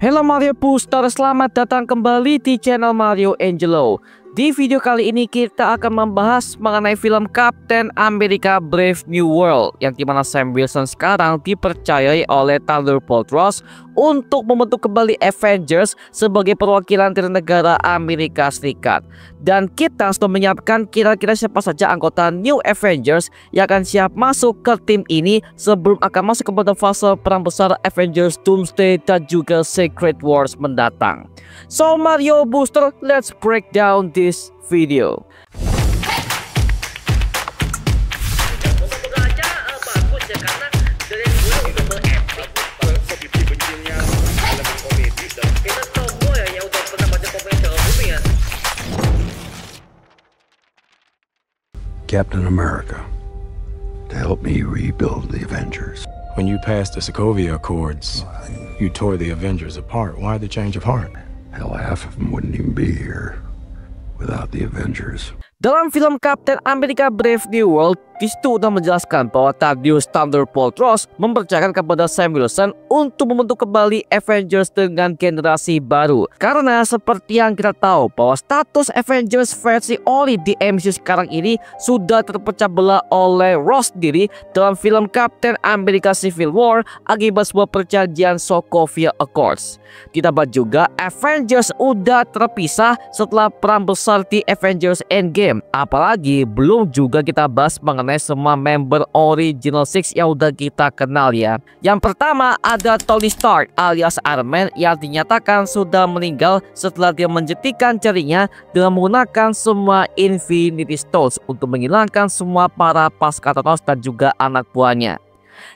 Halo Mario Booster, selamat datang kembali di channel Mario Angelo. Di video kali ini kita akan membahas mengenai film Captain America Brave New World, yang dimana Sam Wilson sekarang dipercayai oleh Tyler Bolt-Ross untuk membentuk kembali Avengers sebagai perwakilan dari negara Amerika Serikat. Dan kita sudah menyiapkan kira-kira siapa saja anggota New Avengers yang akan siap masuk ke tim ini sebelum akan masuk kepada fase perang besar Avengers Doomsday dan juga Secret Wars mendatang. So Mario Booster, let's break down this video. Captain America, to help me rebuild the Avengers. When you passed the Sokovia Accords, you tore the Avengers apart. Why the change of heart? Hell, half of them wouldn't even be here without the Avengers. Dalam film Captain America Brave New World, disitu sudah menjelaskan bahwa Thaddeus Thunder Bolt-Ross mempercayakan kepada Sam Wilson untuk membentuk kembali Avengers dengan generasi baru. Karena seperti yang kita tahu bahwa status Avengers versi ori di MCU sekarang ini sudah terpecah belah oleh Ross sendiri dalam film Captain America Civil War akibat sebuah perjanjian Sokovia Accords. Ditambah juga Avengers udah terpisah setelah perang besar di Avengers Endgame. Apalagi belum juga kita bahas mengenai semua member Original Six yang udah kita kenal ya. Yang pertama ada Tony Stark alias Iron Man yang dinyatakan sudah meninggal setelah dia menjentikan jarinya dengan menggunakan semua Infinity Stones untuk menghilangkan semua para pasca Thanos dan juga anak buahnya.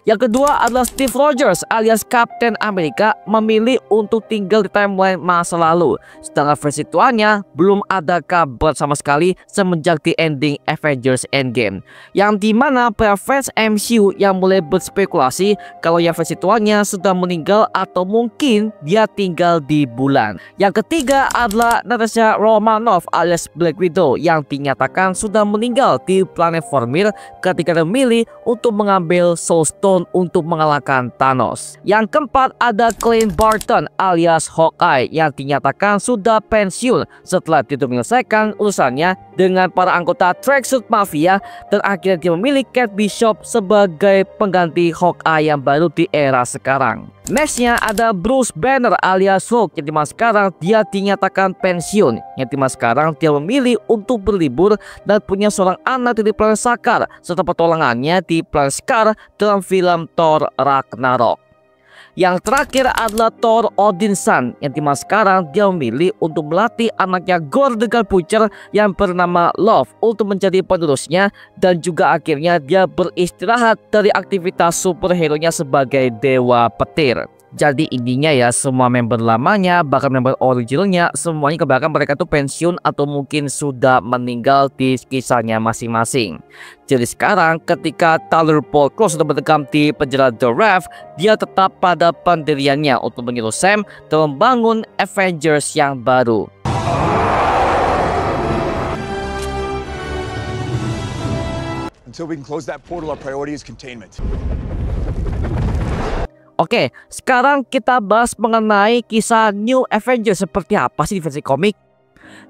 Yang kedua adalah Steve Rogers alias Captain America memilih untuk tinggal di timeline masa lalu. Sedangkan versi tuanya belum ada kabar sama sekali semenjak di ending Avengers Endgame. Yang dimana para fans MCU yang mulai berspekulasi kalau yang versi tuanya sudah meninggal atau mungkin dia tinggal di bulan. Yang ketiga adalah Natasha Romanoff alias Black Widow yang dinyatakan sudah meninggal di planet Vormir ketika memilih untuk mengambil Soul Stone untuk mengalahkan Thanos. Yang keempat ada Clint Barton alias Hawkeye yang dinyatakan sudah pensiun setelah dia menyelesaikan urusannya dengan para anggota Tracksuit Mafia dan akhirnya dia memilih Kate Bishop sebagai pengganti Hawkeye yang baru di era sekarang. Nextnya ada Bruce Banner alias Hulk yang dimana sekarang dia dinyatakan pensiun. Yang dimana sekarang dia memilih untuk berlibur dan punya seorang anak dari planet Sakaar serta petualangannya di planet Sakaar dalam film Thor Ragnarok. Yang terakhir adalah Thor Odinson yang dimana sekarang dia memilih untuk melatih anaknya Gorr the God Butcher yang bernama Love untuk menjadi penerusnya dan juga akhirnya dia beristirahat dari aktivitas superhero-nya sebagai dewa petir. Jadi intinya ya semua member lamanya bahkan member originalnya semuanya kebanyakan mereka tuh pensiun atau mungkin sudah meninggal di kisahnya masing-masing. Jadi sekarang ketika Tyler Bolt-Ross sudah bertegam di penjara The Raft, dia tetap pada pendiriannya untuk menyuruh Sam dalam membangun Avengers yang baru. Until we can close that portal, our priority is containment. Oke, sekarang kita bahas mengenai kisah New Avengers seperti apa sih di versi komik.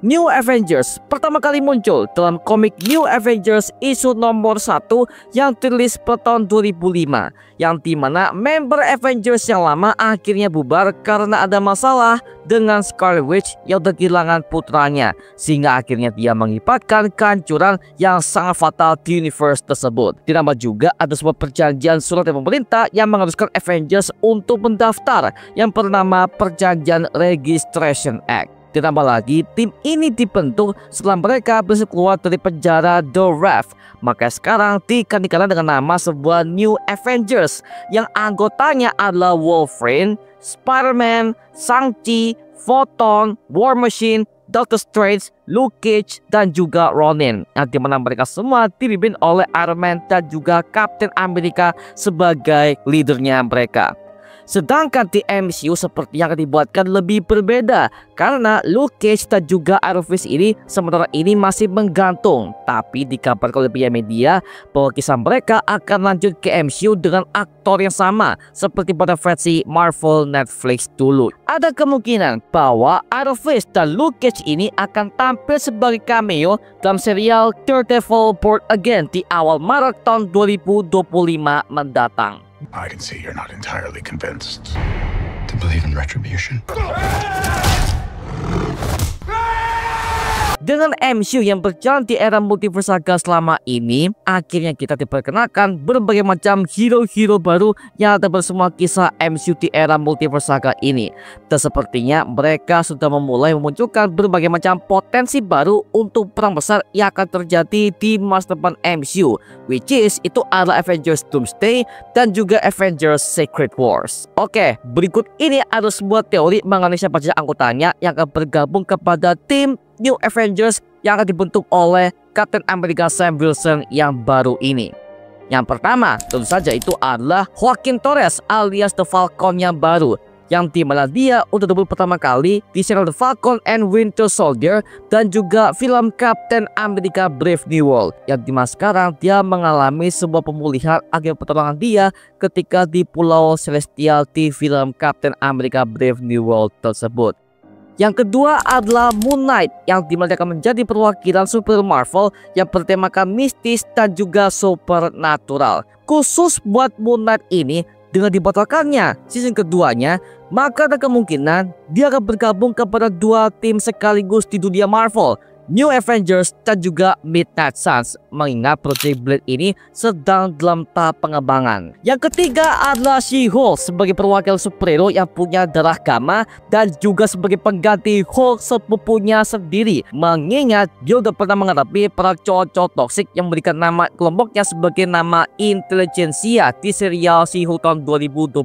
New Avengers pertama kali muncul dalam komik New Avengers isu nomor 1 yang dirilis pada tahun 2005, yang dimana member Avengers yang lama akhirnya bubar karena ada masalah dengan Scarlet Witch yang udah kehilangan putranya, sehingga akhirnya dia mengakibatkan kehancuran yang sangat fatal di universe tersebut. Ditambah juga ada sebuah perjanjian surat dari pemerintah yang mengharuskan Avengers untuk mendaftar yang bernama Perjanjian Registration Act. Ditambah lagi, tim ini dibentuk setelah mereka berhasil keluar dari penjara The Raft. Maka sekarang digantikan dengan nama sebuah New Avengers yang anggotanya adalah Wolverine, Spider-Man, Shang-Chi, Photon, War Machine, Doctor Strange, Luke Cage, dan juga Ronin. Yang dimana mereka semua dipimpin oleh Iron Man dan juga Captain America sebagai leadernya mereka. Sedangkan di MCU seperti yang akan dibuatkan lebih berbeda karena Luke Cage dan juga Iron Fist ini sementara ini masih menggantung. Tapi dikabarkan oleh pihak media bahwa kisah mereka akan lanjut ke MCU dengan aktor yang sama seperti pada versi Marvel Netflix dulu. Ada kemungkinan bahwa Iron Fist dan Luke Cage ini akan tampil sebagai cameo dalam serial Daredevil Born Again di awal Maret tahun 2025 mendatang. I can see you're not entirely convinced to believe in retribution. Dengan MCU yang berjalan di era multiverse saga selama ini, akhirnya kita diperkenalkan berbagai macam hero-hero baru yang ada bersama kisah MCU di era multiverse saga ini. Dan sepertinya mereka sudah memulai memunculkan berbagai macam potensi baru untuk perang besar yang akan terjadi di masa depan MCU, which is itu adalah Avengers Doomsday dan juga Avengers Secret Wars. Oke, berikut ini ada sebuah teori mengenai siapa saja anggotanya yang akan bergabung kepada tim New Avengers yang akan dibentuk oleh Captain America Sam Wilson yang baru ini. Yang pertama tentu saja itu adalah Joaquin Torres alias The Falcon yang baru, yang dimana dia udah debut pertama kali di serial The Falcon and Winter Soldier dan juga film Captain America Brave New World, yang dimana sekarang dia mengalami sebuah pemulihan akibat pertolongan dia ketika di Pulau Celestial di film Captain America Brave New World tersebut. Yang kedua adalah Moon Knight, yang dimana akan menjadi perwakilan super Marvel yang bertemakan mistis dan juga supernatural. Khusus buat Moon Knight ini, dengan dibatalkannya season keduanya, maka ada kemungkinan dia akan bergabung kepada dua tim sekaligus di dunia Marvel, New Avengers dan juga Midnight Suns, mengingat Project Blade ini sedang dalam tahap pengembangan. Yang ketiga adalah She-Hulk sebagai perwakilan superhero yang punya darah gamma dan juga sebagai pengganti Hulk sepupunya sendiri, mengingat dia udah pernah menghadapi para cowok-cowok toksik yang memberikan nama kelompoknya sebagai nama Intelligentsia di serial She-Hulk tahun 2022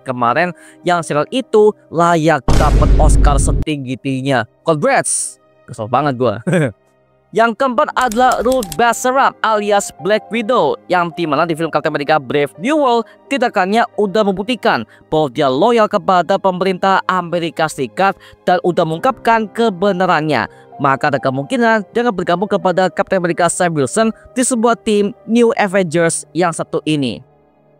kemarin, yang serial itu layak dapat Oscar setinggi-tingginya. Congrats! Kesel banget gua. Yang keempat adalah Ruth Bassara alias Black Widow, yang dimana di film Captain America Brave New World tindakannya udah membuktikan bahwa dia loyal kepada pemerintah Amerika Serikat dan udah mengungkapkan kebenarannya. Maka ada kemungkinan dia akan bergabung kepada Captain America Sam Wilson di sebuah tim New Avengers yang satu ini.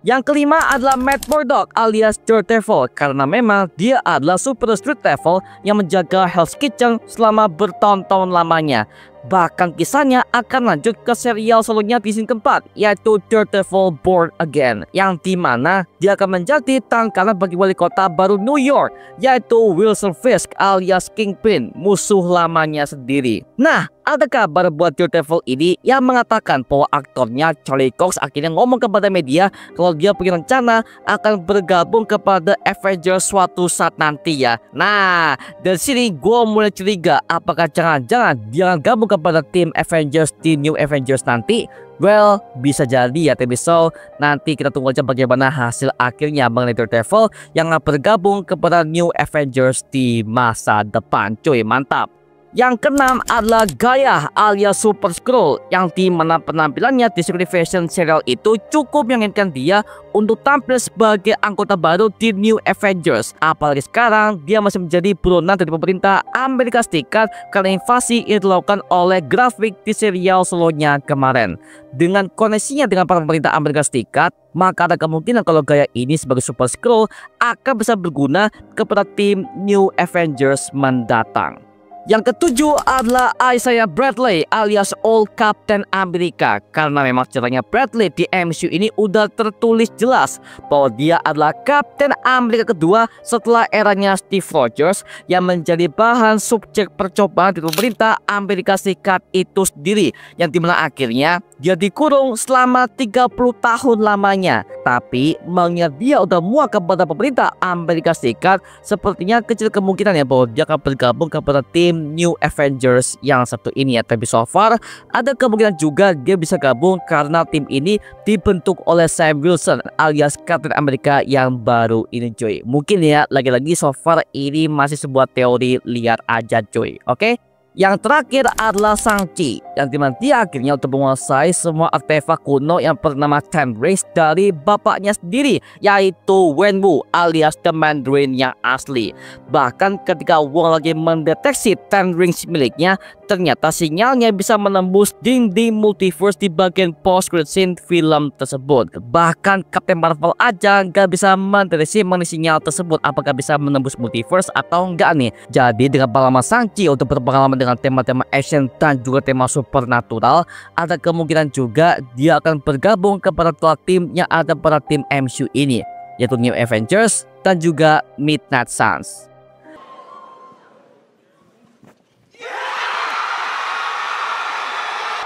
Yang kelima adalah Matt Murdock alias Daredevil, karena memang dia adalah super street devil yang menjaga Hell's Kitchen selama bertahun-tahun lamanya. Bahkan kisahnya akan lanjut ke serial solonya di season keempat, yaitu Daredevil Born Again, yang dimana dia akan menjadi tangkalan bagi wali kota baru New York, yaitu Wilson Fisk alias Kingpin, musuh lamanya sendiri. Nah, ada kabar buat Daredevil ini yang mengatakan bahwa aktornya Charlie Cox akhirnya ngomong kepada media kalau dia punya rencana akan bergabung kepada Avengers suatu saat nanti ya. Nah, dari sini gue mulai curiga, apakah jangan-jangan dia akan gabung kepada tim Avengers di New Avengers nanti? Well, bisa jadi ya, tapi so nanti kita tunggu aja bagaimana hasil akhirnya mengenai Daredevil yang akan bergabung kepada New Avengers di masa depan. Cuy, mantap. Yang keenam adalah Gaia alias Super Skrull, yang dimana penampilannya di Secret Invasion serial itu cukup menginginkan dia untuk tampil sebagai anggota baru di New Avengers. Apalagi sekarang dia masih menjadi buronan dari pemerintah Amerika Serikat karena invasi yang dilakukan oleh Graphic di serial solonya kemarin. Dengan koneksinya dengan para pemerintah Amerika Serikat, maka ada kemungkinan kalau Gaia ini sebagai Super Skrull akan bisa berguna kepada tim New Avengers mendatang. Yang ketujuh adalah Isaiah Bradley alias Old Captain America, karena memang ceritanya Bradley di MCU ini udah tertulis jelas bahwa dia adalah Captain America kedua setelah eranya Steve Rogers yang menjadi bahan subjek percobaan di pemerintah Amerika Serikat itu sendiri, yang dimana akhirnya dia dikurung selama 30 tahun lamanya. Tapi mengingat dia udah muak kepada pemerintah Amerika Serikat, sepertinya kecil kemungkinan ya bahwa dia akan bergabung kepada tim New Avengers yang satu ini ya. Tapi so far ada kemungkinan juga dia bisa gabung karena tim ini dibentuk oleh Sam Wilson alias Captain America yang baru ini cuy. Mungkin ya, lagi-lagi so far ini masih sebuah teori liar aja cuy. Oke? Yang terakhir adalah Shang-Chi, yang dimana dia akhirnya untuk menguasai semua artefak kuno yang bernama Ten Rings dari bapaknya sendiri, yaitu Wenwu alias The Mandarin yang asli. Bahkan ketika Wong lagi mendeteksi Ten Rings miliknya, ternyata sinyalnya bisa menembus dinding multiverse di bagian post-credit scene film tersebut. Bahkan Captain Marvel aja nggak bisa mendeteksi mengenai sinyal tersebut, apakah bisa menembus multiverse atau enggak nih. Jadi dengan pengalaman Shang-Chi untuk berpengalaman dengan tema-tema action dan juga tema supernatural, ada kemungkinan juga dia akan bergabung kepada dua tim yang ada pada tim MCU ini, yaitu New Avengers dan juga Midnight Suns.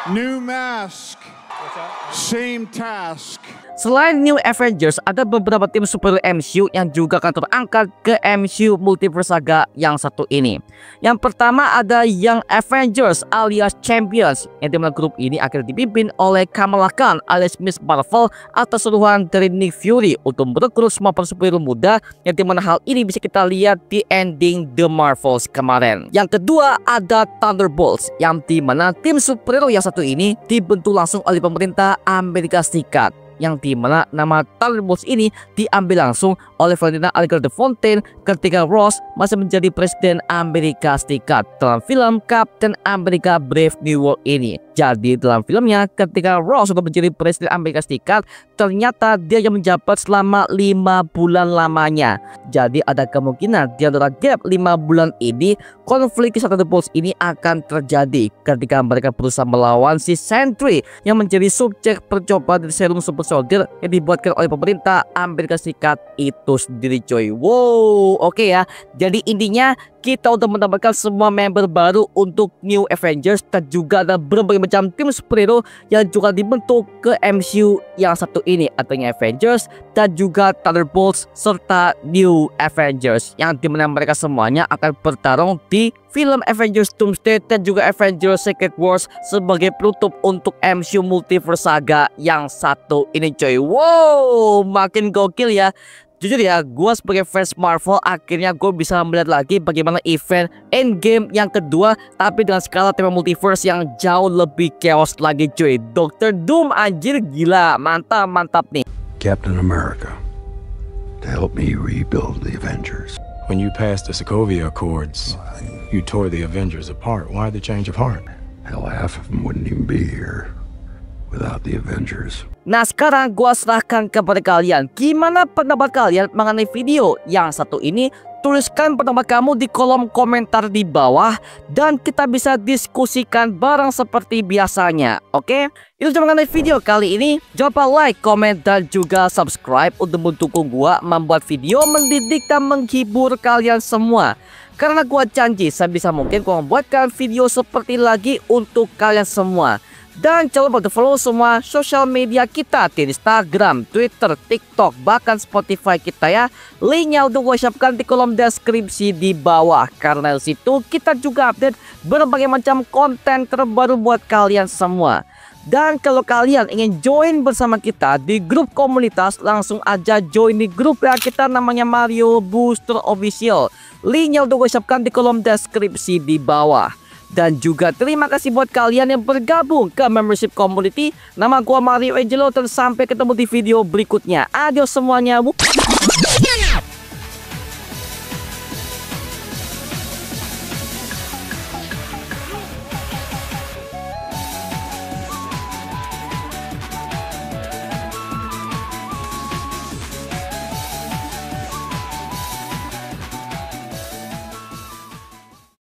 New mask. Same task. Selain New Avengers, ada beberapa tim superhero MCU yang juga akan terangkat ke MCU Multiverse Saga yang satu ini. Yang pertama ada Young Avengers alias Champions, yang dimana grup ini akan dipimpin oleh Kamala Khan alias Miss Marvel atas suruhan dari Nick Fury untuk merekrut semua superhero muda, yang dimana hal ini bisa kita lihat di ending The Marvels kemarin. Yang kedua ada Thunderbolts, yang dimana tim superhero yang satu ini dibentuk langsung oleh pemerintah Amerika Serikat, yang dimana nama Thunderbolts ini diambil langsung oleh Valentina Alexander Fontaine ketika Ross masih menjadi presiden Amerika Serikat dalam film Captain America Brave New World ini. Jadi dalam filmnya ketika Ross sudah menjadi presiden Amerika Serikat, ternyata dia yang menjabat selama 5 bulan lamanya. Jadi ada kemungkinan di antara gap 5 bulan ini konflik kisah Thunderbolts ini akan terjadi ketika mereka berusaha melawan si Sentry yang menjadi subjek percobaan dari serum Super Soldier yang dibuatkan oleh pemerintah Amerika Serikat itu sendiri, coy. Wow, oke ya. Jadi intinya kita udah menambahkan semua member baru untuk New Avengers dan juga ada berbagai macam tim superhero yang juga dibentuk ke MCU yang satu ini, atau New Avengers dan juga Thunderbolts serta New Avengers, yang dimana mereka semuanya akan bertarung di film Avengers Doomsday dan juga Avengers Secret Wars sebagai penutup untuk MCU Multiverse Saga yang satu ini, coy. Wow, makin gokil ya. Jujur ya, gue sebagai fans Marvel akhirnya gue bisa melihat lagi bagaimana event Endgame yang kedua, tapi dengan skala tema multiverse yang jauh lebih chaos lagi, cuy. Dr. Doom anjir, gila, mantap nih. Captain America, to help me rebuild the Avengers. When you passed the Sokovia Accords, you tore the Avengers apart. Why the change of heart? Hell, half of them wouldn't even be here without the Avengers. Nah, sekarang gua serahkan kepada kalian. Gimana pendapat kalian mengenai video yang satu ini? Tuliskan pendapat kamu di kolom komentar di bawah dan kita bisa diskusikan bareng seperti biasanya. Oke? Itu cuma mengenai video kali ini. Jangan lupa like, komen, dan juga subscribe untuk mendukung gua membuat video mendidik dan menghibur kalian semua. Karena gua janji sebisa mungkin gua membuatkan video seperti lagi untuk kalian semua. Dan jangan lupa follow semua sosial media kita di Instagram, Twitter, TikTok, bahkan Spotify kita ya. Linknya udah gue siapkan di kolom deskripsi di bawah. Karena di situ kita juga update berbagai macam konten terbaru buat kalian semua. Dan kalau kalian ingin join bersama kita di grup komunitas, langsung aja join di grup ya kita, namanya Mario Booster Official. Linknya udah gue siapkan di kolom deskripsi di bawah. Dan juga terima kasih buat kalian yang bergabung ke membership community. Nama gua Mario Angelo dan sampai ketemu di video berikutnya. Adios semuanya.